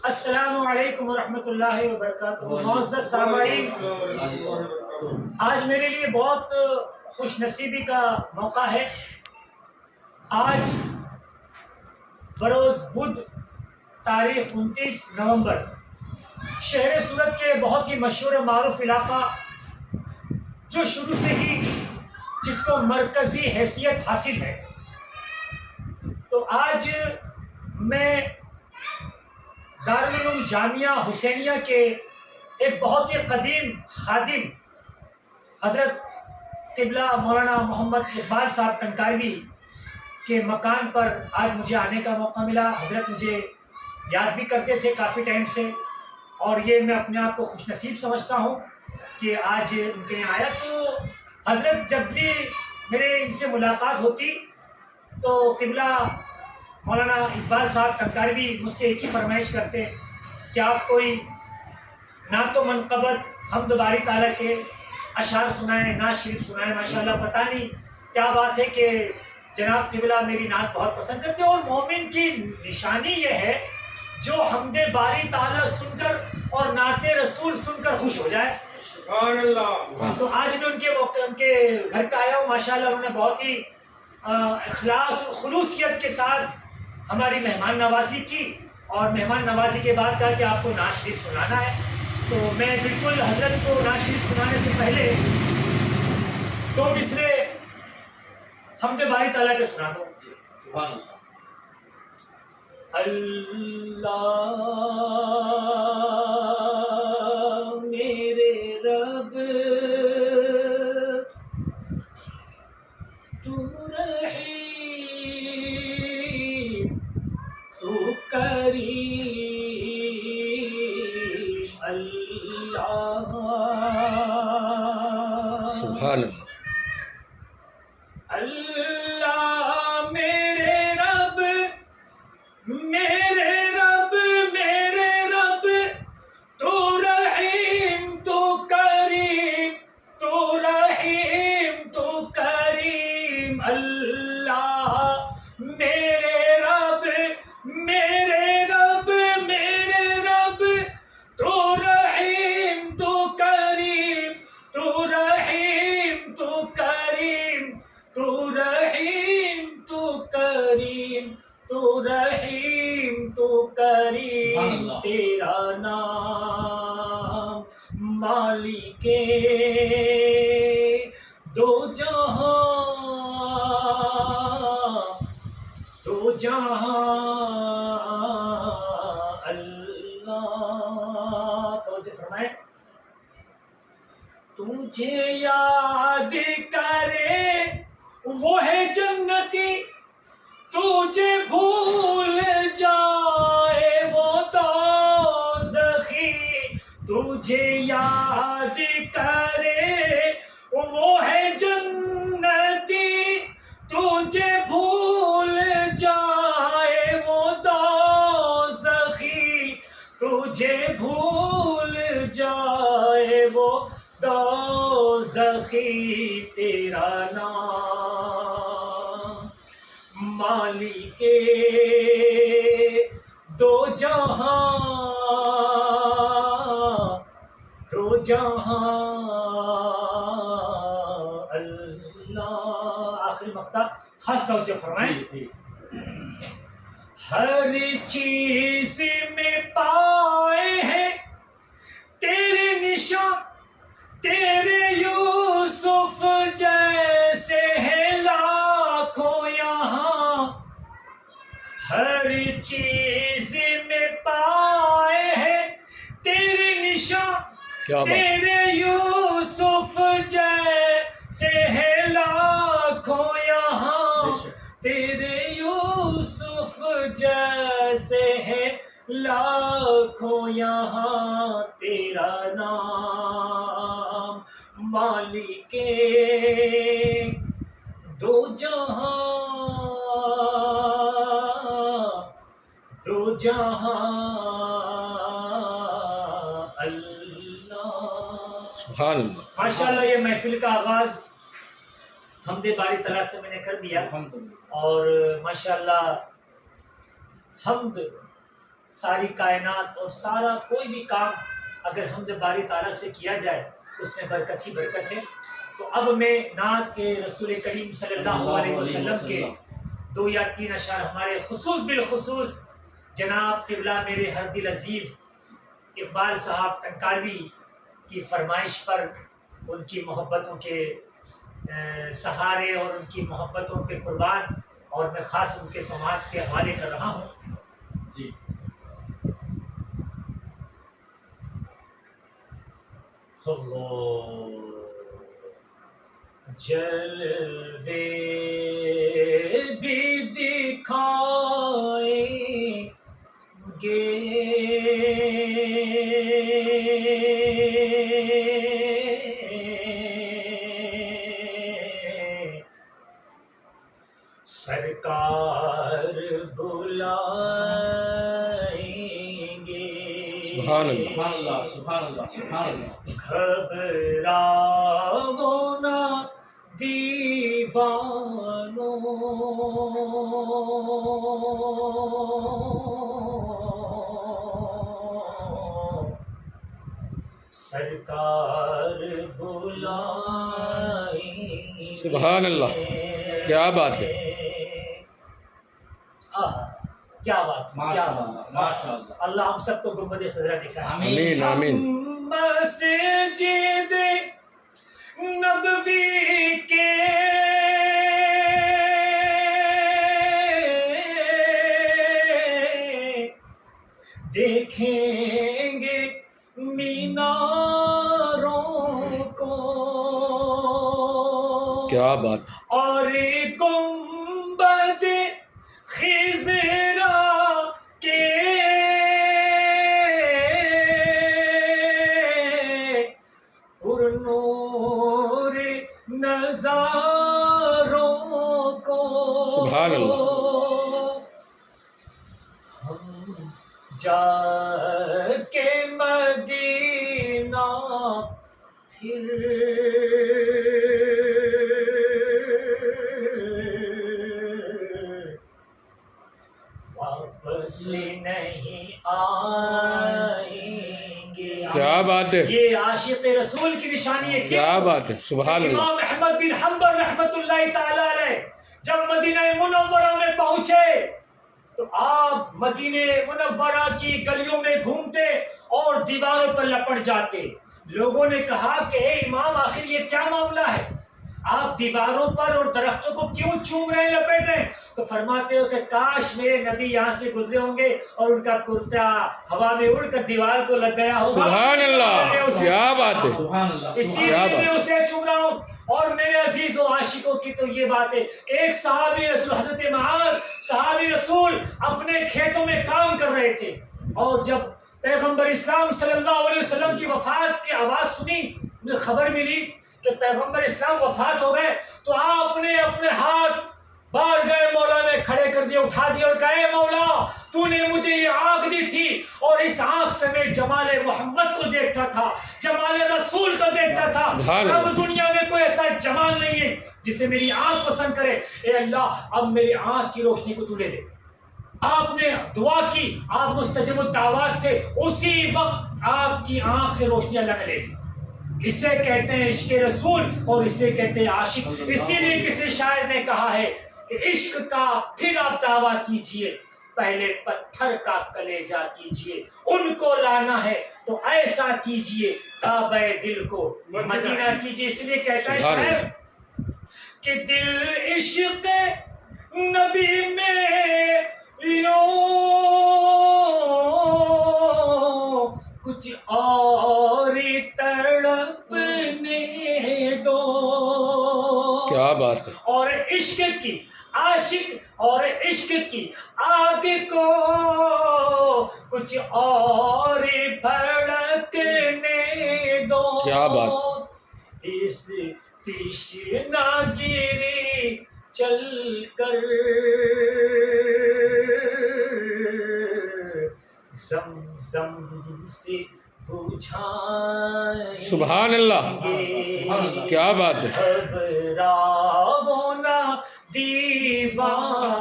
السلام علیکم ورحمۃ اللہ وبرکاتہ۔ معزز سامعین، آج میرے لیے بہت خوش نصیبی کا موقع ہے۔ آج بروز بدھ تاریخ 29 نومبر شہر سورت کے بہت ہی مشہور و معروف علاقہ جو شروع سے ہی جس کو مرکزی حیثیت حاصل ہے، تو آج میں دارالعلوم جامعہ حسینیہ کے ایک بہت ہی قدیم خادم حضرت قبلہ مولانا محمد اقبال صاحب ٹنکاروی کے مکان پر آج مجھے آنے کا موقع ملا۔ حضرت مجھے یاد بھی کرتے تھے کافی ٹائم سے، اور یہ میں اپنے آپ کو خوش نصیب سمجھتا ہوں کہ آج ان کے یہاں آیا۔ تو حضرت جب بھی میرے ان سے ملاقات ہوتی تو قبلہ مولانا اقبال صاحب ٹنکاروی مجھ سے ایک ہی فرمائش کرتے کہ آپ کوئی نعت و منقبت حمد باری تعالیٰ کے اشعار سنائیں، نعت شریف سنائیں۔ ماشاءاللہ پتہ نہیں کیا بات ہے کہ جناب قبلہ میری نعت بہت پسند کرتے ہیں، اور مومن کی نشانی یہ ہے جو حمد باری تعالیٰ سن کر اور نعت رسول سن کر خوش ہو جائے۔ سبحان اللہ۔ تو آج میں ان کے گھر پہ آیا ہوں۔ ماشاءاللہ انہوں نے بہت ہی اخلاص اور خلوصیت کے ساتھ ہماری مہمان نوازی کی، اور مہمان نوازی کے بعد کہا کہ آپ کو نعت شریف سنانا ہے۔ تو میں بالکل حضرت کو نعت شریف سنانے سے پہلے دو مصرے حمد باری تعالیٰ کے سنا دو۔ سبحان اللہ۔ اللہ میرے رب تو رحیم تو کریم، اللہ سبحان اللہ۔ اللہ میرے رب میرے رب میرے رب تو رحیم تو کریم تو رحیم تو کریم، اللہ میرے رب میرے رب میرے رب تو رحیم تو کریم تو رحیم تو کریم تو رحیم تو کریم تو رحیم تو کریم، تیرا نام مالک دو جہاں دو جہاں اللہ۔ توجہ فرمائیں۔ تجھے یاد کرے وہ ہے جنتی، تجھے بھول جائے وہ دوزخی۔ تجھے یاد کرے وہ ہے جنتی، تجھے بھول جائے وہ دوزخی، تجھے بھول جائے وہ دوزخی، تیرا نام مالک دو جہاں دو جہاں اللہ۔ آخری مقطع خاص توجہ فرمائیں۔ ہر چیز میں پائے ہیں تیرے نشان، تیرے یوسف جیسے ہیں لاکھوں یہاں۔ ہر چیز میں پائے ہیں تیرے نشان، تیرے یوسف جیسے ہیں لاکھوں یہاں، تیرے یوسف جیسے ہیں لاکھوں یہاں، تیرا نام مالک دو جہاں دو جہاں اللہ۔ سبحان اللہ۔ ماشاءاللہ یہ محفل کا آغاز حمد باری تعالیٰ سے میں نے کر دیا، اور ماشاءاللہ حمد ساری کائنات اور سارا کوئی بھی کام اگر حمد باری تعالیٰ سے کیا جائے اس میں برکت ہی برکت ہے۔ تو اب میں نعت کے رسول کریم صلی اللہ علیہ وسلم کے 2 یا 3 اشعار ہمارے خصوص بالخصوص جناب قبلہ میرے ہر دل عزیز اقبال صاحب ٹنکاروی کی فرمائش پر ان کی محبتوں کے سہارے اور ان کی محبتوں پہ قربان، اور میں خاص ان کے سماعت کے حوالے کر رہا ہوں۔ جی جلوے بھی دکھائیں گے سرکار بلائیں گے، سبحان اللہ، سبحان اللہ سبحان اللہ سبحان اللہ۔ گھبراؤ نہ دیوانوں، سرکار بلائیں، سبحان اللہ، کیا بات ہے، کیا بات، ماشاء اللہ ماشاء اللہ۔ اللہ ہم سب کو گنبد خضرا دکھائے۔ آمین آمین۔ مسجد نبوی کے دیکھیں گے میناروں کو، کیا بات، اور گنبد خضرا کے پرنور نظاروں کو، سبحان اللہ، ہم جا کے مدینہ پھر واپس نہیں آئیں گے۔ کیا بات ہے، یہ عاشق رسول کی نشانی ہے۔ کیا بات ہے، سبحان اللہ، امام احمد بن حنبل رحمۃ اللہ تعالی علیہ جب مدینہ منورہ میں پہنچے تو آپ مدینہ منورہ کی گلیوں میں گھومتے اور دیواروں پر لپٹ جاتے۔ لوگوں نے کہا کہ اے امام آخر یہ کیا معاملہ ہے، آپ دیواروں پر اور درختوں کو کیوں چوم رہے ہیں، لپیٹ رہے ہیں؟ تو فرماتے ہو کہ کاش میرے نبی یہاں سے گزرے ہوں گے اور ان کا کرتا ہوا میں اڑ کر دیوار کو لگ گیا ہوگا۔ سبحان اللہ، کیا بات ہے، سبحان اللہ اسی کیا لیے بات، میں اسے چوم رہا ہوں۔ اور میرے عزیز و عاشقوں کی تو یہ بات ہے کہ ایک صحابی رسول حضرت معاذ صحابی رسول اپنے کھیتوں میں کام کر رہے تھے، اور جب پیغمبر اسلام صلی اللہ علیہ وسلم کی وفات کی آواز سنی، انہیں خبر ملی کہ پیغمبر اسلام وفات ہو گئے، تو آپ نے اپنے ہاتھ بارگاہ مولا میں کھڑے کر دیے، اٹھا دیے اور کہا اے مولا تو نے مجھے یہ آنکھ دی تھی اور اس آنکھ سے میں جمال محمد کو دیکھتا تھا، جمال رسول کو دیکھتا تھا، اب دنیا میں کوئی ایسا جمال نہیں ہے جسے میری آنکھ پسند کرے، اے اللہ اب میری آنکھ کی روشنی کو تو لے دے۔ آپ نے دعا کی، آپ مستجب الدعوات تھے، اسی وقت آپ کی آنکھ سے روشنی اللہ نے لے لی۔ اسے کہتے ہیں عشق رسول اور اسے کہتے ہیں عاشق۔ اسی لیے کسی شاعر نے کہا ہے کہ عشق کا پھر آپ دعویٰ کیجئے، پہلے پتھر کا کلیجہ کیجئے، ان کو لانا ہے تو ایسا کیجئے کعبہ دل کو مدینہ کیجئے۔ اس لیے کہتا ہے شاعر کہ دل عشق نبی میں یوں کچھ اور تڑپنے دو، کیا بات ہے، اور عشق کی عاشق اور عشق کی آگ کو کچھ اور بھڑکنے دو، کیا بات، اس تشنہ گیری چل کر زمزم سے بجھائیں سبحان اللہ، کیا بات ہے، گھبراؤ نہ دیوانوں،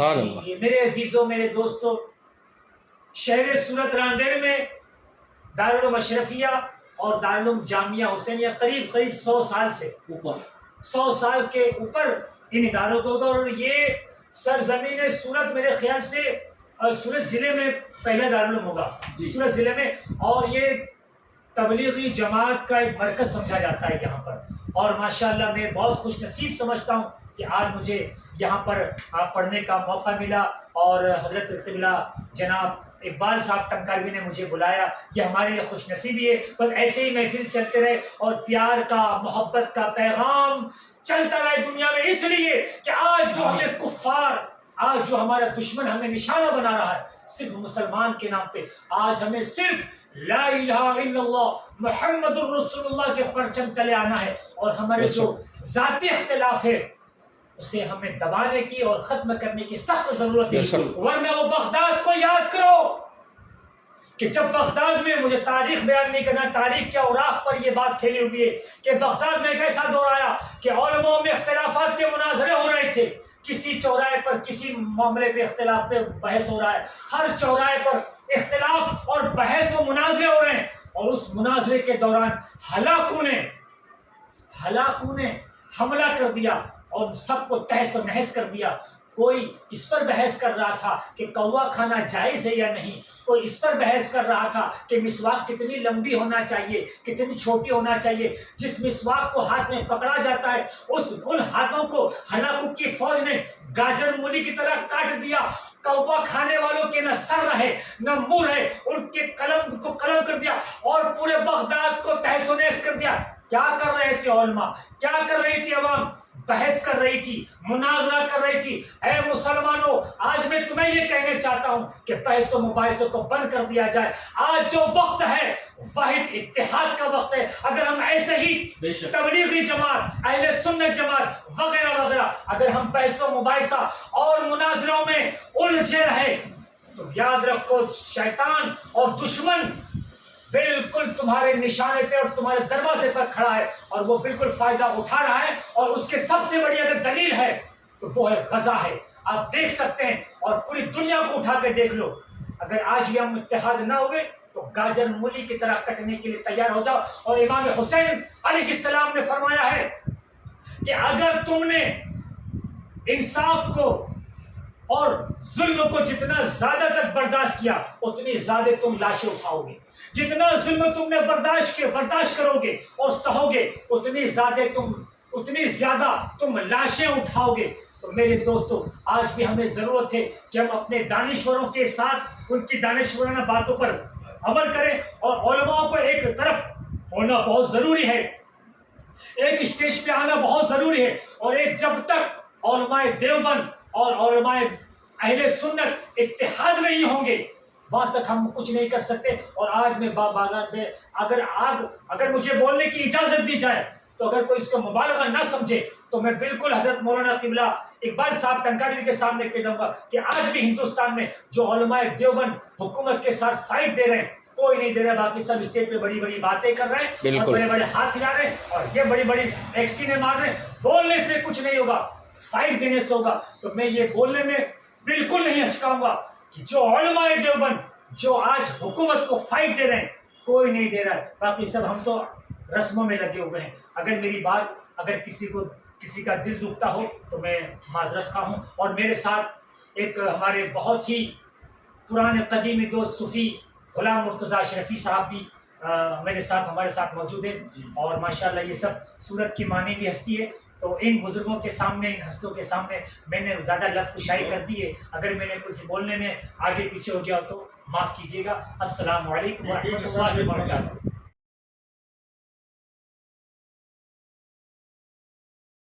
سبحان اللہ. میرے عزیزوں، میرے دوستوں، شہر صورت راندیر میں دارالعلوم اشرفیہ اور دارالعلوم جامعہ حسینیہ قریب 100 سال سے 100 سال کے اوپر ان اداروں کو ہوگا. اور یہ سرزمین صورت میرے خیال سے صورت ضلع میں پہلا دارالعلوم ہوگا صورت ضلع میں. اور یہ تبلیغی جماعت کا ایک مرکز سمجھا جاتا ہے یہاں پر. اور ماشاءاللہ میں بہت خوش نصیب سمجھتا ہوں کہ آج مجھے یہاں پر پڑھنے کا موقع ملا اور حضرت قبلہ جناب اقبال صاحب ٹنکاروی نے مجھے بلایا. یہ ہمارے لیے خوش نصیبی ہے. بس ایسے ہی محفل چلتے رہے اور پیار کا، محبت کا پیغام چلتا رہے دنیا میں، اس لیے کہ آج جو ہمیں کفار، آج جو ہمارا دشمن ہمیں نشانہ بنا رہا ہے صرف مسلمان کے نام پہ، آج ہمیں صرف لا الہ الا اللہ محمد الرسول اللہ کے پرچم تلے آنا ہے. اور ہمارے جو ذاتی اختلاف ہے اسے ہمیں دبانے کی اور ختم کرنے کی سخت ضرورت ہے. ورنہ وہ بغداد کو یاد کرو کہ جب بغداد میں، مجھے تاریخ بیان نہیں کرنا، تاریخ کے اوراق پر یہ بات پھیلی ہوئی ہے کہ بغداد میں ایک ایسا دور آیا کہ علماء میں اختلافات کے مناظرے ہو رہے تھے. کسی چوراہے پر کسی معاملے پہ اختلاف پہ بحث ہو رہا ہے، ہر چوراہے پر اختلاف اور بحث و مناظرے ہو رہے ہیں. اور اس مناظرے کے دوران ہلاکوں نے حملہ کر دیا اور سب کو تہس و نہس کر دیا. کوئی اس پر بحث کر رہا تھا کہ کوا کھانا جائز ہے یا نہیں، کوئی اس پر بحث کر رہا تھا کہ مسواک کتنی لمبی ہونا چاہیے، کتنی چھوٹی ہونا چاہیے. جس مسواک کو ہاتھ میں پکڑا جاتا ہے ان ہاتھوں کو ہلاکو کی فوج نے گاجر مولی کی طرح کاٹ دیا. کوا کھانے والوں کے نہ سر رہے نہ منہ رہے، ان کے قلم کو قلم کر دیا اور پورے بغداد کو تہس و نہس کر دیا. کیا کر رہے تھے علماء، کیا کر رہی تھی عوام؟ بحث کر رہی تھی، مناظرہ کر رہی تھی. اے مسلمانوں، آج میں تمہیں یہ کہنا چاہتا ہوں کہ بحث و مباحثوں کو بند کر دیا جائے. آج جو وقت ہے واحد اتحاد کا وقت ہے. اگر ہم ایسے ہی تبلیغی جماعت، اہل سنت جماعت وغیرہ وغیرہ اگر ہم بحث و مباحثہ اور مناظروں میں الجھے رہے تو یاد رکھو شیطان اور دشمن بالکل تمہارے نشانے پہ اور تمہارے دروازے پر کھڑا ہے اور وہ بالکل فائدہ اٹھا رہا ہے. اور اس کے سب سے بڑی اگر دلیل ہے تو وہ ہے غزہ ہے. آپ دیکھ سکتے ہیں اور پوری دنیا کو اٹھا کے دیکھ لو. اگر آج یہ ہم اتحاد نہ ہوئے تو گاجر مولی کی طرح کٹنے کے لیے تیار ہو جاؤ. اور امام حسین علیہ السلام نے فرمایا ہے کہ اگر تم نے انصاف کو اور ظلم کو جتنا زیادہ تک برداشت کیا اتنی زیادہ تم لاشیں اٹھاؤ گے. جتنا ظلم تم نے برداشت کرو گے اور سہو گے اتنی زیادہ تم لاشیں اٹھاؤ گے. تو میرے دوستو، آج بھی ہمیں ضرورت ہے کہ ہم اپنے دانشوروں کے ساتھ ان کی دانشورانہ باتوں پر عمل کریں اور علماء کو ایک طرف ہونا بہت ضروری ہے، ایک اسٹیج پہ آنا بہت ضروری ہے. اور ایک جب تک علماء دیوبند اور علماء اہل سنت اتحاد نہیں ہوں گے وہاں تک ہم کچھ نہیں کر سکتے. اور آج میں باغان میں اگر مجھے بولنے کی اجازت دی جائے تو اگر کوئی اس کو مبالغہ نہ سمجھے تو میں بالکل حضرت مولانا قبلہ اقبال صاحب ٹنکاروی کے سامنے کہہ دوں گا کہ آج بھی ہندوستان میں جو علماء دیوبند حکومت کے ساتھ فائٹ دے رہے ہیں کوئی نہیں دے رہا. باقی سب اسٹیج پہ بڑی بڑی باتیں کر رہے ہیں اور بڑے بڑے ہاتھ ہلا رہے ہیں اور یہ بڑی بڑی ایکسینے مار رہے ہیں. بولنے سے کچھ نہیں ہوگا، فائٹ دینے سے ہوگا. تو میں یہ بولنے میں بالکل نہیں ہچکاؤں گا کہ جو علماء دیوبند جو آج حکومت کو فائٹ دے رہے ہیں کوئی نہیں دے رہا ہے. باقی سب ہم تو رسموں میں لگے ہوئے ہیں. اگر میری بات اگر کسی کا دل دکھتا ہو تو میں معذرت خواہ ہوں. اور میرے ساتھ ایک ہمارے بہت ہی پرانے قدیمی دوست صوفی غلام مرتضیٰ اشرفی صاحب بھی ہمارے ساتھ موجود ہیں. اور ماشاءاللہ یہ سب صورت کی معنی بھی ہستی ہے. تو ان بزرگوں کے سامنے، ان ہستیوں کے سامنے میں نے زیادہ لب کشائی کر دی ہے. اگر میں نے کچھ بولنے میں آگے پیچھے ہو گیا تو معاف کیجیے گا. السلام علیکم ورحمۃ اللہ وبرکاتہ.